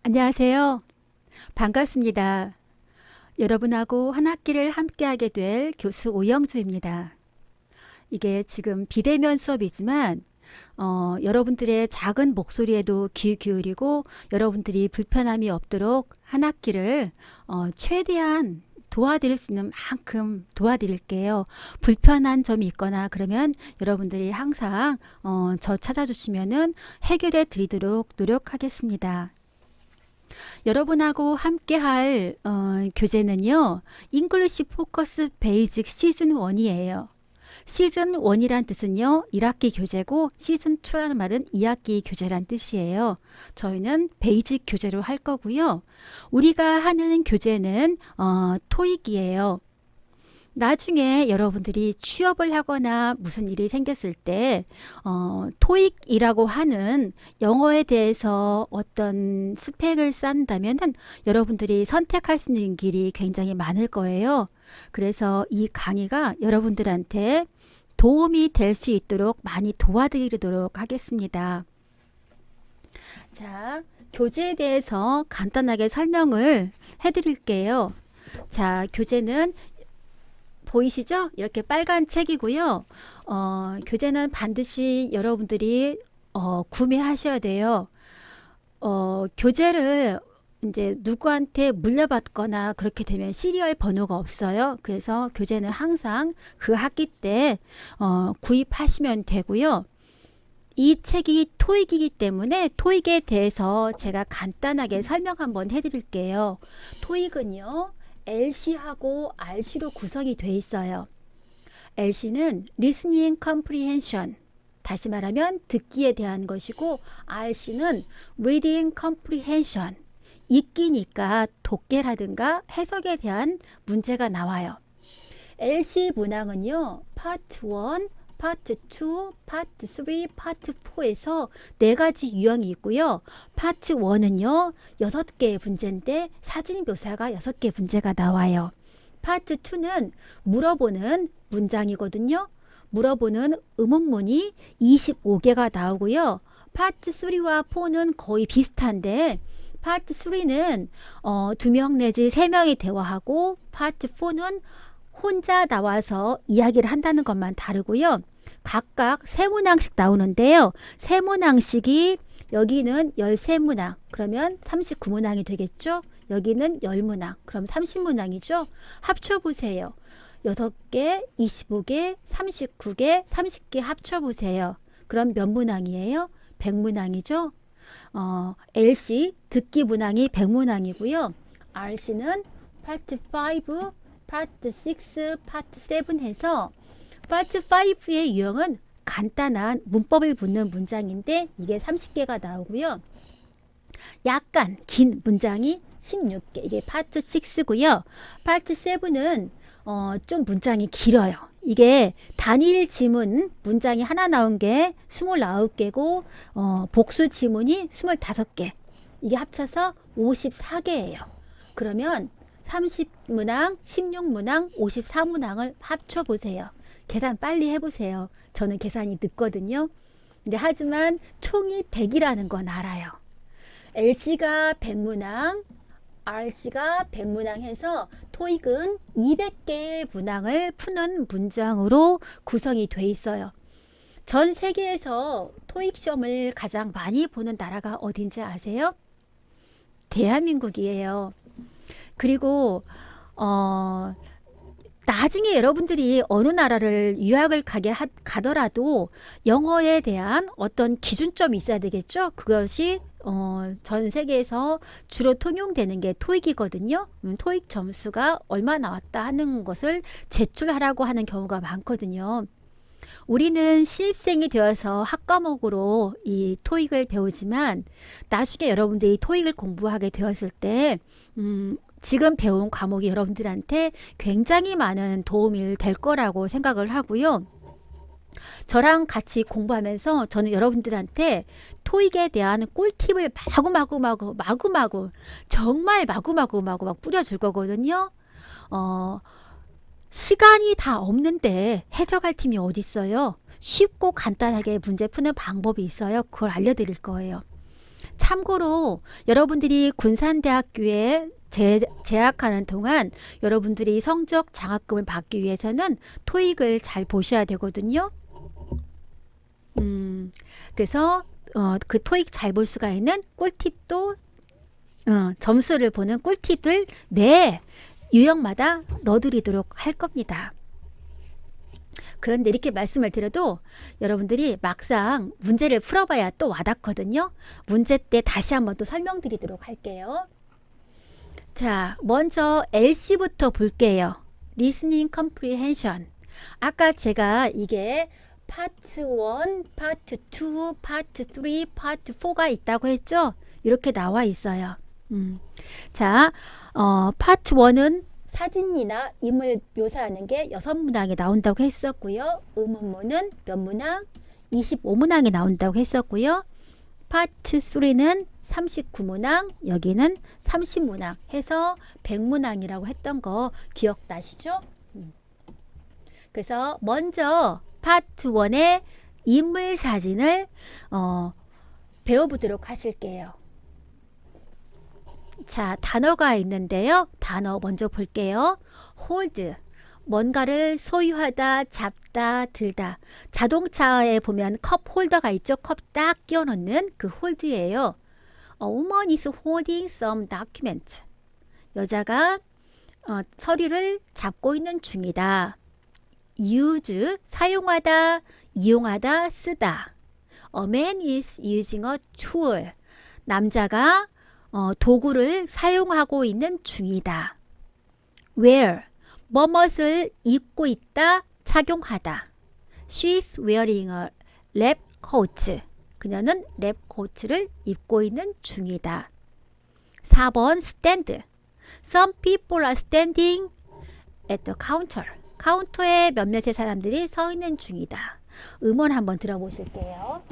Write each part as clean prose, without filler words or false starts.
안녕하세요. 반갑습니다. 여러분하고 한 학기를 함께하게 될 교수 오영주입니다. 이게 지금 비대면 수업이지만 여러분들의 작은 목소리에도 귀 기울이고 여러분들이 불편함이 없도록 한 학기를 최대한 도와드릴 수 있는 만큼 도와드릴게요. 불편한 점이 있거나 그러면 여러분들이 항상 저 찾아주시면은 해결해 드리도록 노력하겠습니다. 여러분하고 함께 할 교재는요. 잉글리시 포커스 베이직 시즌 1이에요. 시즌 1이란 뜻은요. 1학기 교재고 시즌 2라는 말은 2학기 교재란 뜻이에요. 저희는 베이직 교재로 할 거고요. 우리가 하는 교재는 토익이에요. 나중에 여러분들이 취업을 하거나 무슨 일이 생겼을 때 토익이라고 하는 영어에 대해서 어떤 스펙을 쌓는다면 여러분들이 선택할 수 있는 길이 굉장히 많을 거예요. 그래서 이 강의가 여러분들한테 도움이 될 수 있도록 많이 도와드리도록 하겠습니다. 자, 교재에 대해서 간단하게 설명을 해드릴게요. 자, 교재는 보이시죠? 이렇게 빨간 책이고요. 교재는 반드시 여러분들이 구매하셔야 돼요. 교재를 이제 누구한테 물려받거나 그렇게 되면 시리얼 번호가 없어요. 그래서 교재는 항상 그 학기 때 구입하시면 되고요. 이 책이 토익이기 때문에 토익에 대해서 제가 간단하게 설명 한번 해드릴게요. 토익은요. LC하고 RC로 구성이 돼 있어요. LC는 Listening Comprehension, 다시 말하면 듣기에 대한 것이고 RC는 Reading Comprehension, 읽기니까 독해라든가 해석에 대한 문제가 나와요. LC 문항은요. 파트 1, 파트 2, 파트 3, 파트 4에서 4가지 유형이 있고요. 파트 1은요. 6개의 문제인데 사진 묘사가 6개 문제가 나와요. 파트 2는 물어보는 문장이거든요. 물어보는 의문문이 25개가 나오고요. 파트 3와 4는 거의 비슷한데 파트 3는 2명 내지 3명이 대화하고 파트 4는 혼자 나와서 이야기를 한다는 것만 다르고요. 각각 3문항씩 나오는데요. 3문항씩이 여기는 13문항, 그러면 39문항이 되겠죠. 여기는 10문항, 그럼 30문항이죠. 합쳐보세요. 6개, 25개, 39개, 30개 합쳐보세요. 그럼 몇 문항이에요? 100문항이죠. LC, 듣기 문항이 100문항이고요. RC는 파트 5, 파트 6, 파트 7 해서 파트 5의 유형은 간단한 문법을 묻는 문장인데 이게 30개가 나오고요. 약간 긴 문장이 16개, 이게 파트 6고요. 파트 7은 좀 문장이 길어요. 이게 단일 지문 문장이 하나 나온 게 29개고 복수 지문이 25개. 이게 합쳐서 54개예요. 그러면 30문항, 16문항, 54문항을 합쳐보세요. 계산 빨리 해보세요. 저는 계산이 늦거든요. 근데 하지만 총이 100이라는 건 알아요. LC가 100문항, RC가 100문항 해서 토익은 200개의 문항을 푸는 문장으로 구성이 돼 있어요. 전 세계에서 토익 시험을 가장 많이 보는 나라가 어딘지 아세요? 대한민국이에요. 그리고 나중에 여러분들이 어느 나라를 유학을 가더라도 영어에 대한 어떤 기준점이 있어야 되겠죠. 그것이 전 세계에서 주로 통용되는 게 토익이거든요. 토익 점수가 얼마 나왔다 하는 것을 제출하라고 하는 경우가 많거든요. 우리는 신입생이 되어서 학과목으로 이 토익을 배우지만 나중에 여러분들이 토익을 공부하게 되었을 때 지금 배운 과목이 여러분들한테 굉장히 많은 도움이 될 거라고 생각을 하고요. 저랑 같이 공부하면서 저는 여러분들한테 토익에 대한 꿀팁을 마구마구 정말 마구마구 막 뿌려줄 거거든요. 시간이 다 없는데 해석할 팀이 어디 있어요? 쉽고 간단하게 문제 푸는 방법이 있어요. 그걸 알려드릴 거예요. 참고로 여러분들이 군산대학교에 재학하는 동안 여러분들이 성적 장학금을 받기 위해서는 토익을 잘 보셔야 되거든요. 그래서 그 토익 잘 볼 수가 있는 꿀팁도 점수를 보는 꿀팁을 매 유형마다 넣어드리도록 할 겁니다. 그런데 이렇게 말씀을 드려도 여러분들이 막상 문제를 풀어봐야 또 와닿거든요. 문제 때 다시 한번 또 설명드리도록 할게요. 자, 먼저 LC부터 볼게요. Listening Comprehension. 아까 제가 이게 파트 1, 파트 2, 파트 3, 파트 4가 있다고 했죠? 이렇게 나와 있어요. 자, 파트 1은 사진이나 인물 묘사하는 게 6문항이 나온다고 했었고요. 의문문은 몇 문항? 25문항이 나온다고 했었고요. 파트 3는 39문항, 여기는 30문항 해서 100문항이라고 했던 거 기억나시죠? 그래서 먼저 파트 1의 인물 사진을 배워보도록 하실게요. 자, 단어가 있는데요. 단어 먼저 볼게요. hold, 뭔가를 소유하다, 잡다, 들다. 자동차에 보면 컵 홀더가 있죠. 컵 딱 끼워 넣는 그 홀드예요. A woman is holding some document. 여자가 서류를 잡고 있는 중이다. use, 사용하다, 이용하다, 쓰다. A man is using a tool. 남자가 도구를 사용하고 있는 중이다. wear, 뭐뭇을 입고 있다, 착용하다. She is wearing a lab coat. 그녀는 랩 코트를 입고 있는 중이다. 4번 stand. Some people are standing at the counter. 카운터에 몇몇의 사람들이 서 있는 중이다. 음원 한번 들어보실게요.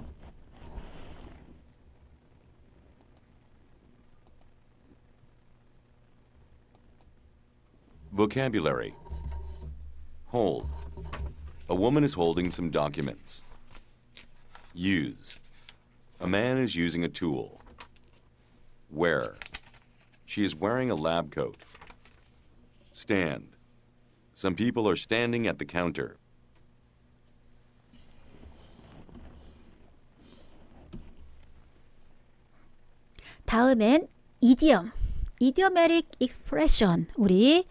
Vocabulary. Hold. A woman is holding some documents. Use. A man is using a tool. Wear. She is wearing a lab coat. Stand. Some people are standing at the counter. 다음엔 idiom. idiomatic expression. 우리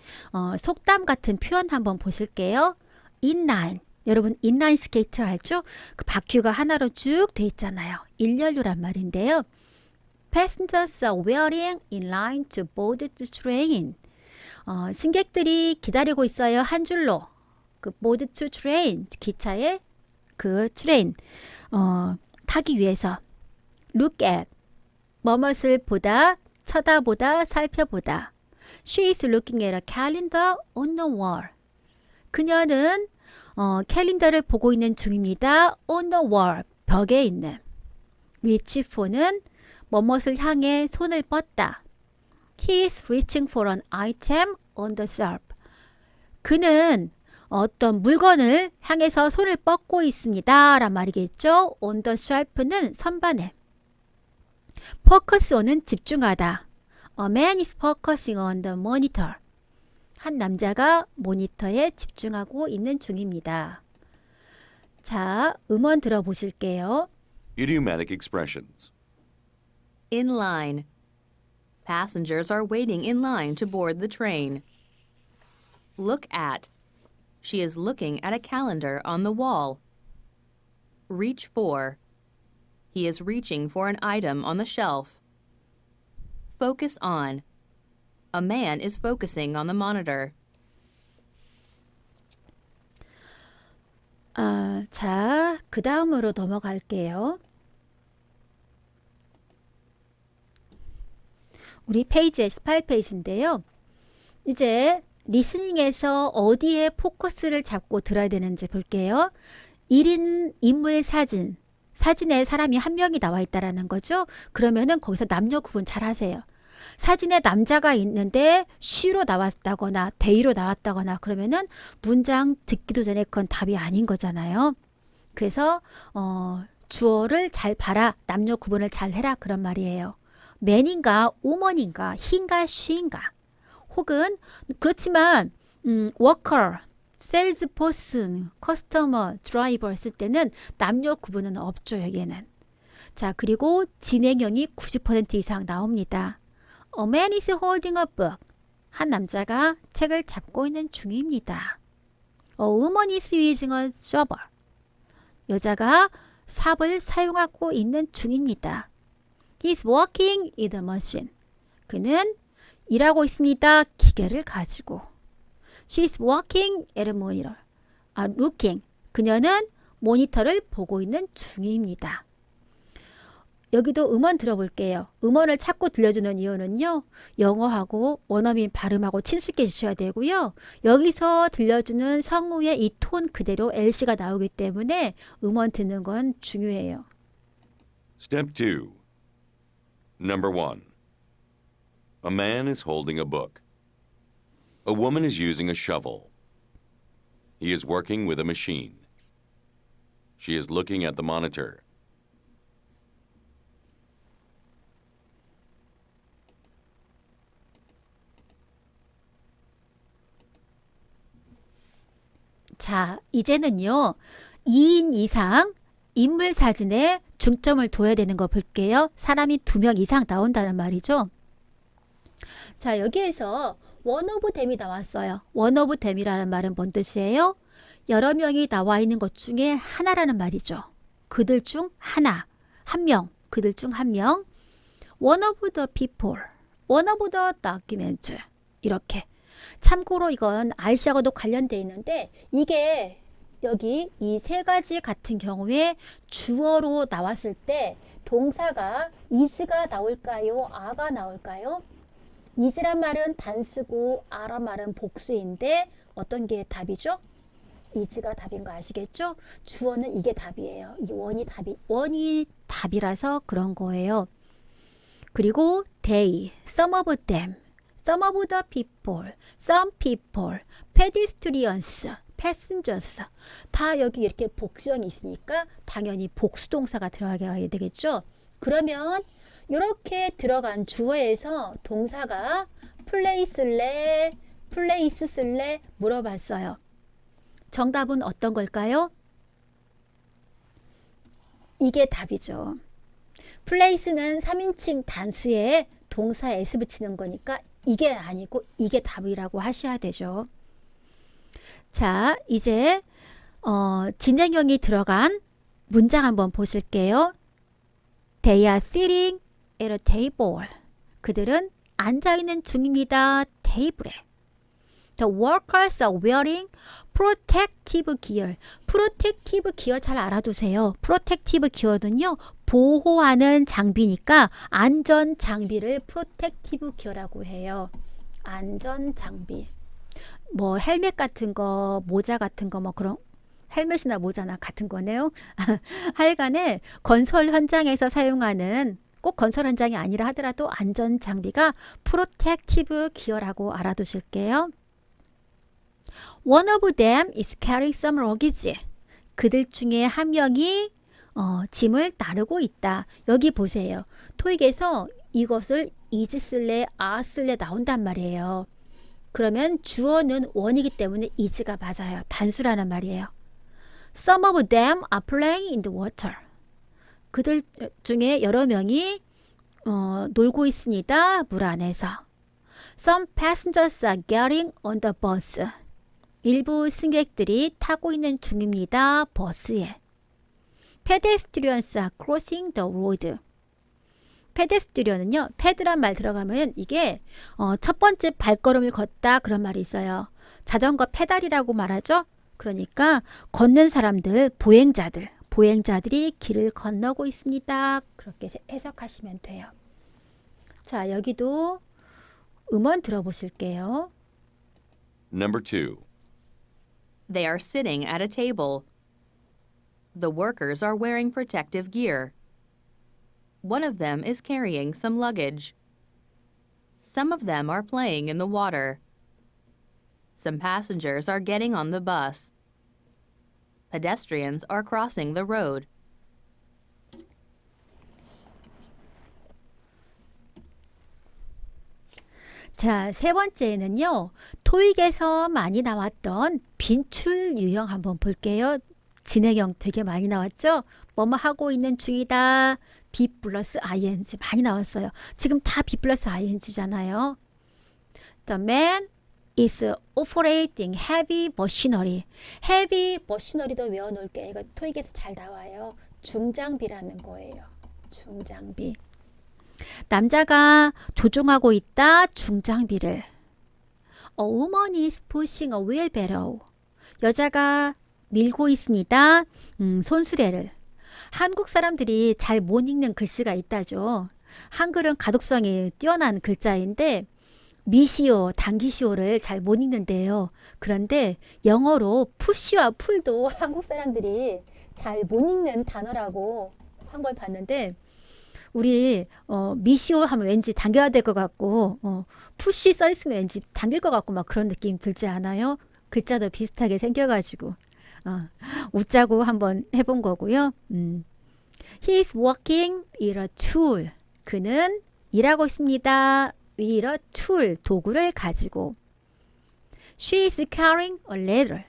속담 같은 표현 한번 보실게요. inline. 여러분 인라인 스케이트 알죠? 그 바퀴가 하나로 쭉 돼 있잖아요. 일렬로란 말인데요. Passengers are waiting in line to board the train. 승객들이 기다리고 있어요. 한 줄로. 그 board to train, 기차의 그 트레인 타기 위해서. Look at, 뭐뭇을 보다, 쳐다보다, 살펴보다. She is looking at a calendar on the wall. 그녀는 캘린더를 보고 있는 중입니다. On the wall, 벽에 있는. reach for는 뭐뭇을 향해 손을 뻗다. He is reaching for an item on the shelf. 그는 어떤 물건을 향해서 손을 뻗고 있습니다. 란 말이겠죠. On the shelf는 선반에. Focus on은 집중하다. A man is focusing on the monitor. 한 남자가 모니터에 집중하고 있는 중입니다. 자, 음원 들어보실게요. Idiomatic expressions. In line. Passengers are waiting in line to board the train. Look at. She is looking at a calendar on the wall. Reach for. He is reaching for an item on the shelf. Focus on. A man is focusing on the monitor. 자, 그 다음으로 넘어갈게요. 우리 페이지에 18페이지인데요. 이제 리스닝에서 어디에 포커스를 잡고 들어야 되는지 볼게요. 1인 인물 사진. 사진에 사람이 한 명이 나와 있다라는 거죠. 그러면은 거기서 남녀 구분 잘 하세요. 사진에 남자가 있는데 she로 나왔다거나 they로 나왔다거나 그러면은 문장 듣기도 전에 그건 답이 아닌 거잖아요. 그래서 주어를 잘 봐라. 남녀 구분을 잘 해라. 그런 말이에요. man인가 woman인가 he인가 she인가 혹은 그렇지만 worker, salesperson, customer, driver 했을 때는 남녀 구분은 없죠. 여기에는. 자, 그리고 진행형이 90% 이상 나옵니다. A man is holding a book. 한 남자가 책을 잡고 있는 중입니다. A woman is using a shovel. 여자가 삽을 사용하고 있는 중입니다. He's working in the machine. 그는 일하고 있습니다. 기계를 가지고. She's working at a monitor. looking. 그녀는 모니터를 보고 있는 중입니다. 여기도 음원 들어볼게요. 음원을 찾고 들려주는 이유는요. 영어하고 원어민 발음하고 친숙해지셔야 되고요. 여기서 들려주는 성우의 이 톤 그대로 LC가 나오기 때문에 음원 듣는 건 중요해요. Step 2. Number 1. A man is holding a book. A woman is using a shovel. He is working with a machine. She is looking at the monitor. 자, 이제는요. 2인 이상 인물 사진에 중점을 둬야 되는 거 볼게요. 사람이 2명 이상 나온다는 말이죠. 자, 여기에서 one of them이 나왔어요. one of them이라는 말은 뭔 뜻이에요? 여러 명이 나와 있는 것 중에 하나라는 말이죠. 그들 중 하나, 한 명, 그들 중 한 명. one of the people, one of the documents 이렇게. 참고로 이건 RC하고도 관련되어 있는데 이게 여기 이 세 가지 같은 경우에 주어로 나왔을 때 동사가 is가 나올까요? a가 나올까요? is란 말은 단수고 a란 말은 복수인데 어떤 게 답이죠? is가 답인 거 아시겠죠? 주어는 이게 답이에요. 이 원이 답이라서 그런 거예요. 그리고 they, some of them, some of the people, some people, pedestrians, passengers 다 여기 이렇게 복수형이 있으니까 당연히 복수동사가 들어가야 되겠죠. 그러면 이렇게 들어간 주어에서 동사가 플레이 쓸래, 플레이스 쓸래 물어봤어요. 정답은 어떤 걸까요? 이게 답이죠. 플레이스는 3인칭 단수에 동사 s 붙이는 거니까 이게 아니고 이게 답이라고 하셔야 되죠. 자, 이제 진행형이 들어간 문장 한번 보실게요. They are sitting at a table. 그들은 앉아있는 중입니다. 테이블에. The workers are wearing protective gear. protective gear 잘 알아두세요. protective gear는요. 보호하는 장비니까 안전 장비를 protective gear라고 해요. 안전 장비. 뭐 헬멧 같은 거, 모자 같은 거 뭐 그런 헬멧이나 모자나 같은 거네요. 하여간에 건설 현장에서 사용하는 꼭 건설 현장이 아니라 하더라도 안전 장비가 프로텍티브 기어라고 알아두실게요. One of them is carrying some luggage. 그들 중에 한 명이 짐을 나르고 있다. 여기 보세요. 토익에서 이것을 is 쓸래, are 쓸래 나온단 말이에요. 그러면 주어는 원이기 때문에 is가 맞아요. 단수라는 말이에요. Some of them are playing in the water. 그들 중에 여러 명이 놀고 있습니다. 물 안에서. Some passengers are getting on the bus. 일부 승객들이 타고 있는 중입니다. 버스에. Pedestrians are crossing the road. 페데스트리언은요. 패드란 말 들어가면 이게 첫 번째 발걸음을 걷다 그런 말이 있어요. 자전거 페달이라고 말하죠. 그러니까 걷는 사람들, 보행자들이 길을 건너고 있습니다. 그렇게 해석하시면 돼요. 자, 여기도 음원 들어보실게요. Number 2. They are sitting at a table. The workers are wearing protective gear. One of them is carrying some luggage. Some of them are playing in the water. Some passengers are getting on the bus. Pedestrians are crossing the road. 자, 세 번째는요. 토익에서 많이 나왔던 빈출 유형 한번 볼게요. 진행형 되게 많이 나왔죠? 뭐뭐 하고 있는 중이다. be 플러스 ing 많이 나왔어요. 지금 다 be 플러스 ing잖아요. The man is operating heavy machinery. heavy machinery도 외워놓을게요. 이거 토익에서 잘 나와요. 중장비라는 거예요. 중장비. 남자가 조종하고 있다. 중장비를. A woman is pushing a wheelbarrow. 여자가 밀고 있습니다. 손수레를. 한국 사람들이 잘 못 읽는 글씨가 있다죠. 한글은 가독성이 뛰어난 글자인데 미시오, 당기시오를 잘 못 읽는데요. 그런데 영어로 푸시와 풀도 한국 사람들이 잘 못 읽는 단어라고 한 걸 봤는데 우리 미시오 하면 왠지 당겨야 될 것 같고 푸시 써 있으면 왠지 당길 것 같고 막 그런 느낌 들지 않아요? 글자도 비슷하게 생겨가지고 웃자고 한번 해본 거고요. He is working with a tool. 그는 일하고 있습니다. with a tool. 도구를 가지고. She is carrying a ladder.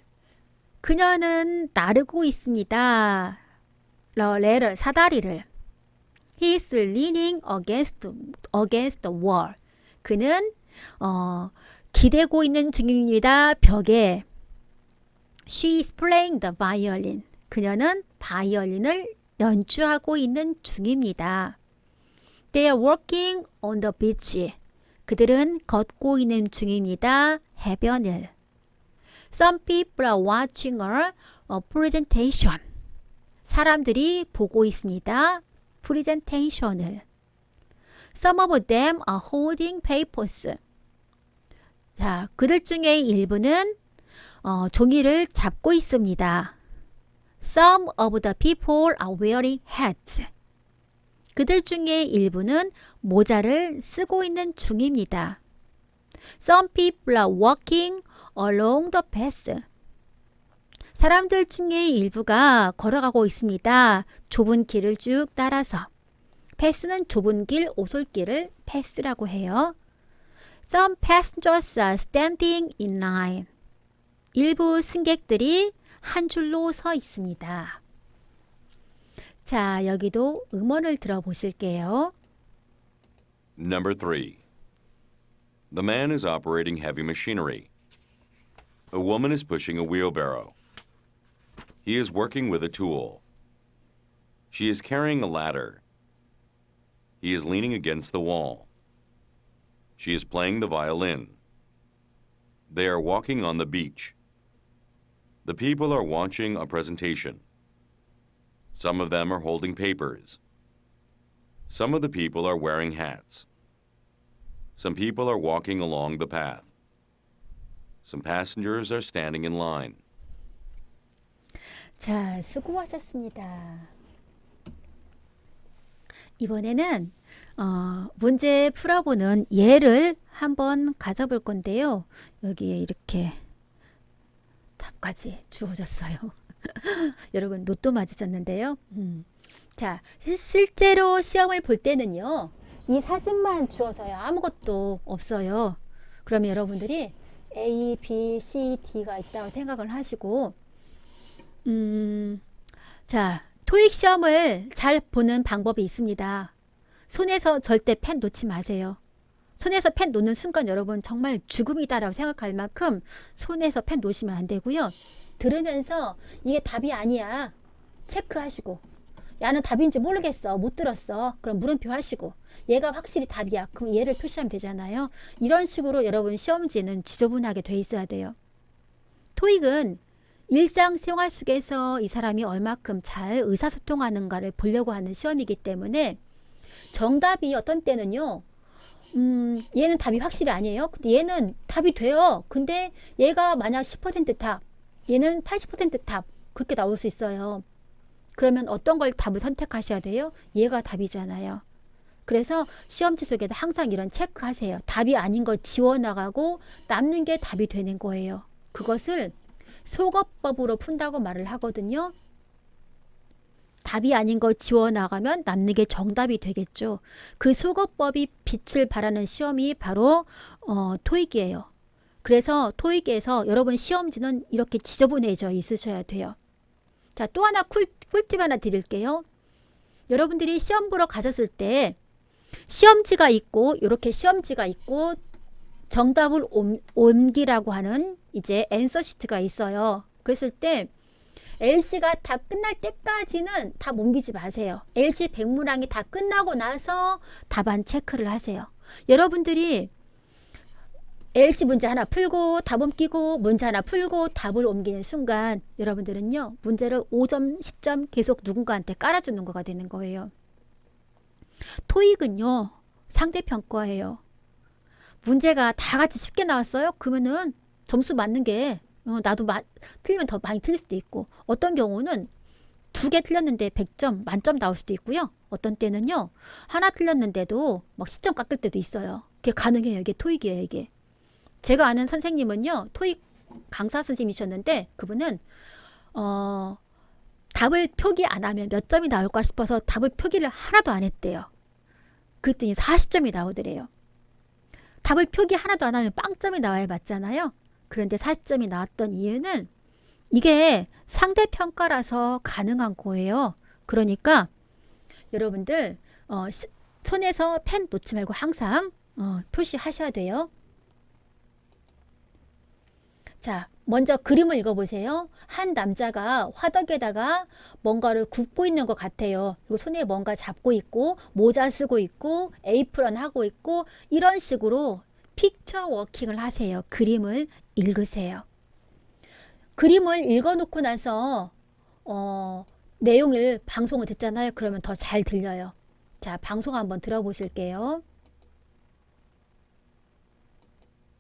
그녀는 나르고 있습니다. a ladder. 사다리를. He is leaning against the wall. 그는 기대고 있는 중입니다. 벽에. She is playing the violin. 그녀는 바이올린을 연주하고 있는 중입니다. They are walking on the beach. 그들은 걷고 있는 중입니다. 해변을. Some people are watching a presentation. 사람들이 보고 있습니다. 프레젠테이션을. Some of them are holding papers. 자, 그들 중에 일부는 종이를 잡고 있습니다. Some of the people are wearing hats. 그들 중에 일부는 모자를 쓰고 있는 중입니다. Some people are walking along the path. 사람들 중에 일부가 걸어가고 있습니다. 좁은 길을 쭉 따라서. 패스는 좁은 길, 오솔길을 패스라고 해요. Some passengers are standing in line. 일부 승객들이 한 줄로 서 있습니다. 자, 여기도 음원을 들어보실게요. Number 3. The man is operating heavy machinery. A woman is pushing a wheelbarrow. He is working with a tool. She is carrying a ladder. He is leaning against the wall. She is playing the violin. They are walking on the beach. The people are watching a presentation. Some of them are holding papers. Some of the people are wearing hats. Some people are walking along the path. Some passengers are standing in line. 자, 수고하셨습니다. 이번에는 문제 풀어보는 예를 한번 가져볼 건데요. 여기에 이렇게 답까지 주어졌어요. 여러분 노트 맞으셨는데요. 자, 실제로 시험을 볼 때는요. 이 사진만 주어져요. 아무것도 없어요. 그러면 여러분들이 A, B, C, D가 있다고 생각을 하시고 자, 토익 시험을 잘 보는 방법이 있습니다. 손에서 절대 펜 놓지 마세요. 손에서 펜 놓는 순간 여러분 정말 죽음이다라고 생각할 만큼 손에서 펜 놓으시면 안 되고요. 들으면서 이게 답이 아니야. 체크하시고 야는 답인지 모르겠어. 못 들었어. 그럼 물음표 하시고 얘가 확실히 답이야. 그럼 얘를 표시하면 되잖아요. 이런 식으로 여러분 시험지는 지저분하게 돼 있어야 돼요. 토익은 일상생활 속에서 이 사람이 얼마큼 잘 의사소통하는가를 보려고 하는 시험이기 때문에 정답이 어떤 때는요. 얘는 답이 확실히 아니에요. 근데 얘는 답이 돼요. 근데 얘가 만약 10% 답, 얘는 80% 답 그렇게 나올 수 있어요. 그러면 어떤 걸 답을 선택하셔야 돼요? 얘가 답이잖아요. 그래서 시험지 속에도 항상 이런 체크하세요. 답이 아닌 걸 지워나가고 남는 게 답이 되는 거예요. 그것을 속어법으로 푼다고 말을 하거든요. 답이 아닌 걸 지워나가면 남는 게 정답이 되겠죠. 그 소거법이 빛을 발하는 시험이 바로 토익이에요. 그래서 토익에서 여러분 시험지는 이렇게 지저분해져 있으셔야 돼요. 자, 또 하나 꿀팁 하나 드릴게요. 여러분들이 시험 보러 가셨을 때 시험지가 있고 이렇게 시험지가 있고 정답을 옮기라고 하는 이제 앤서 시트가 있어요. 그랬을 때 LC가 다 끝날 때까지는 다 옮기지 마세요. LC 백문항이 다 끝나고 나서 답안 체크를 하세요. 여러분들이 LC 문제 하나 풀고 답 옮기고 문제 하나 풀고 답을 옮기는 순간 여러분들은요 문제를 5점 10점 계속 누군가한테 깔아주는 거가 되는 거예요. 토익은요 상대평가예요. 문제가 다 같이 쉽게 나왔어요? 그러면은 점수 맞는 게 나도 틀리면 더 많이 틀릴 수도 있고 어떤 경우는 2개 틀렸는데 100점 만점 나올 수도 있고요. 어떤 때는요 하나 틀렸는데도 막 10점 깎을 때도 있어요. 그게 가능해요. 이게 토익이에요. 이게 제가 아는 선생님은요 토익 강사 선생님이셨는데 그분은 답을 표기 안 하면 몇 점이 나올까 싶어서 답을 표기를 하나도 안 했대요. 그랬더니 40점이 나오더래요. 답을 표기 하나도 안 하면 빵점이 나와야 맞잖아요. 그런데 40점이 나왔던 이유는 이게 상대평가라서 가능한 거예요. 그러니까 여러분들 손에서 펜 놓지 말고 항상 표시하셔야 돼요. 자, 먼저 그림을 읽어보세요. 한 남자가 화덕에다가 뭔가를 굽고 있는 것 같아요. 그리고 손에 뭔가 잡고 있고 모자 쓰고 있고 에이프런 하고 있고 이런 식으로 픽처 워킹을 하세요. 그림을 읽으세요. 그림을 읽어놓고 나서 내용을 방송을 듣잖아요. 그러면 더 잘 들려요. 자, 방송 한번 들어보실게요.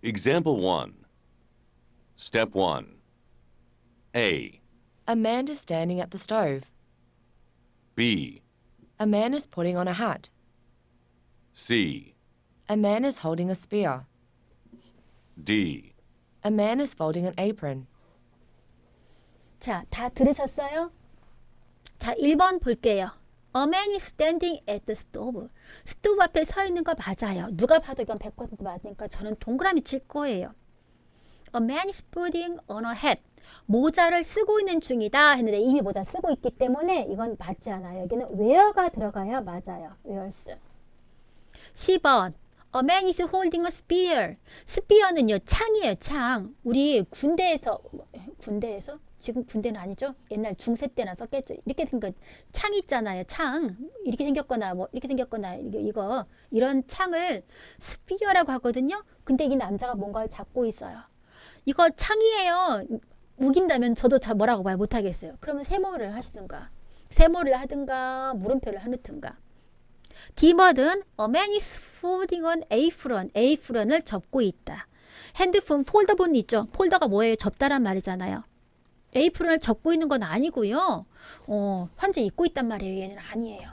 Example 1. Step 1. A. A man is standing at the stove. B. A man is putting on a hat. C. A man is holding a spear. D. A man is folding an apron. 자, 다 들으셨어요? 자, 1번 볼게요. A man is standing at the stove. 스토브 앞에 서 있는 거 맞아요. 누가 봐도 이건 100% 맞으니까 저는 동그라미 칠 거예요. A man is putting on a hat. 모자를 쓰고 있는 중이다 했는데 이미 모자 쓰고 있기 때문에 이건 맞지 않아요. 여기는 where가 들어가야 맞아요. where's. 10번. A man is holding a spear. 스피어는요 창이에요. 창. 우리 군대에서 지금 군대는 아니죠. 옛날 중세 때나 썼겠죠. 이렇게 생긴 창 있잖아요. 창. 이렇게 생겼거나 뭐 이렇게 생겼거나 이런 창을 스피어라고 하거든요. 근데 이 남자가 뭔가를 잡고 있어요. 이거 창이에요. 우긴다면 저도 뭐라고 말 못하겠어요. 그러면 세모를 하시든가 세모를 하든가 물음표를 해놓든가. D번은 A man is folding an apron. apron을 접고 있다. 핸드폰 폴더본 있죠. 폴더가 뭐예요? 접다란 말이잖아요. apron을 접고 있는 건 아니고요. 현재 입고 있단 말이에요. 얘는 아니에요.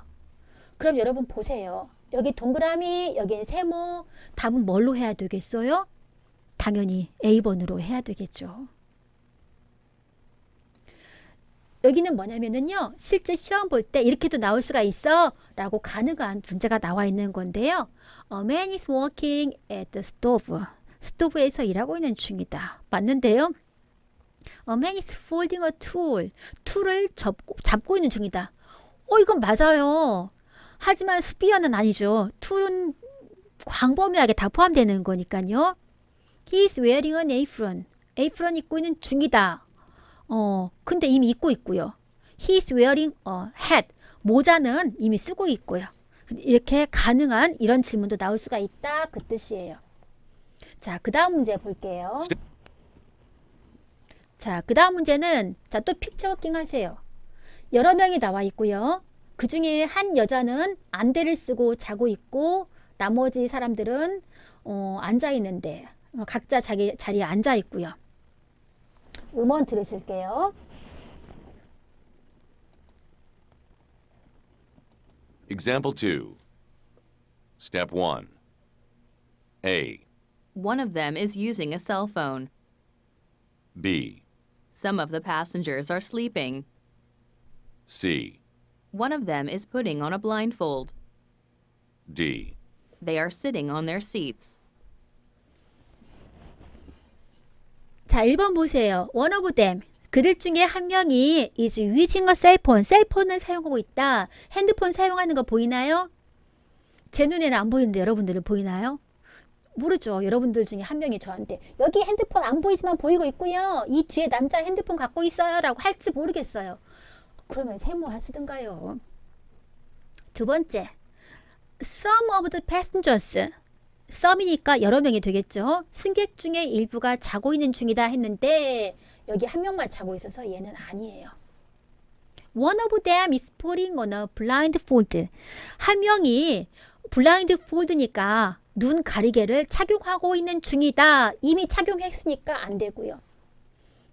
그럼 여러분 보세요. 여기 동그라미, 여기는 세모. 답은 뭘로 해야 되겠어요? 당연히 A번으로 해야 되겠죠. 여기는 뭐냐면요. 실제 시험 볼 때 이렇게도 나올 수가 있어 라고 가능한 문제가 나와 있는 건데요. A man is working at the stove. 스토브에서 일하고 있는 중이다. 맞는데요. A man is folding a tool. 툴을 잡고 있는 중이다. 이건 맞아요. 하지만 스피어는 아니죠. 툴은 광범위하게 다 포함되는 거니까요. He is wearing an apron. apron 입고 있는 중이다. 근데 이미 입고 있고요. He is wearing a hat. 모자는 이미 쓰고 있고요. 이렇게 가능한 이런 질문도 나올 수가 있다. 그 뜻이에요. 자, 그 다음 문제 볼게요. 자, 그 다음 문제는 또 픽처 워킹 하세요. 여러 명이 나와 있고요. 그 중에 한 여자는 안대를 쓰고 자고 있고 나머지 사람들은 앉아 있는데 각자 자기 자리에 앉아 있고요. 음원 들으실게요. Example 2. Step 1. A. One of them is using a cell phone. B. Some of the passengers are sleeping. C. One of them is putting on a blindfold. D. They are sitting on their seats. 자, 1번 보세요. One of them. 그들 중에 한 명이 is using a cell phone. 셀폰을 사용하고 있다. 핸드폰 사용하는 거 보이나요? 제 눈에는 안 보이는데 여러분들은 보이나요? 모르죠. 여러분들 중에 한 명이 저한테 여기 핸드폰 안 보이지만 보이고 있고요. 이 뒤에 남자 핸드폰 갖고 있어요. 라고 할지 모르겠어요. 그러면 세모하시든가요. 두 번째. Some of the passengers. some이니까 여러 명이 되겠죠. 승객 중에 일부가 자고 있는 중이다 했는데 여기 한 명만 자고 있어서 얘는 아니에요. One of them is putting on a blindfold. 한 명이 blindfold니까 눈 가리개를 착용하고 있는 중이다. 이미 착용했으니까 안 되고요.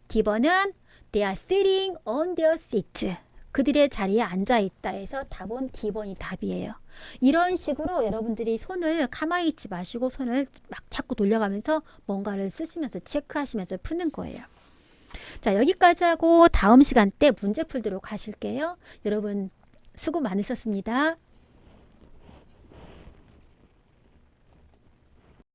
D번은 they are sitting on their seat. 그들의 자리에 앉아 있다 해서 답은 D번이 답이에요. 이런 식으로 여러분들이 손을 가만히 있지 마시고 손을 막 자꾸 돌려가면서 뭔가를 쓰시면서 체크하시면서 푸는 거예요. 자, 여기까지 하고 다음 시간 때 문제 풀도록 하실게요. 여러분 수고 많으셨습니다.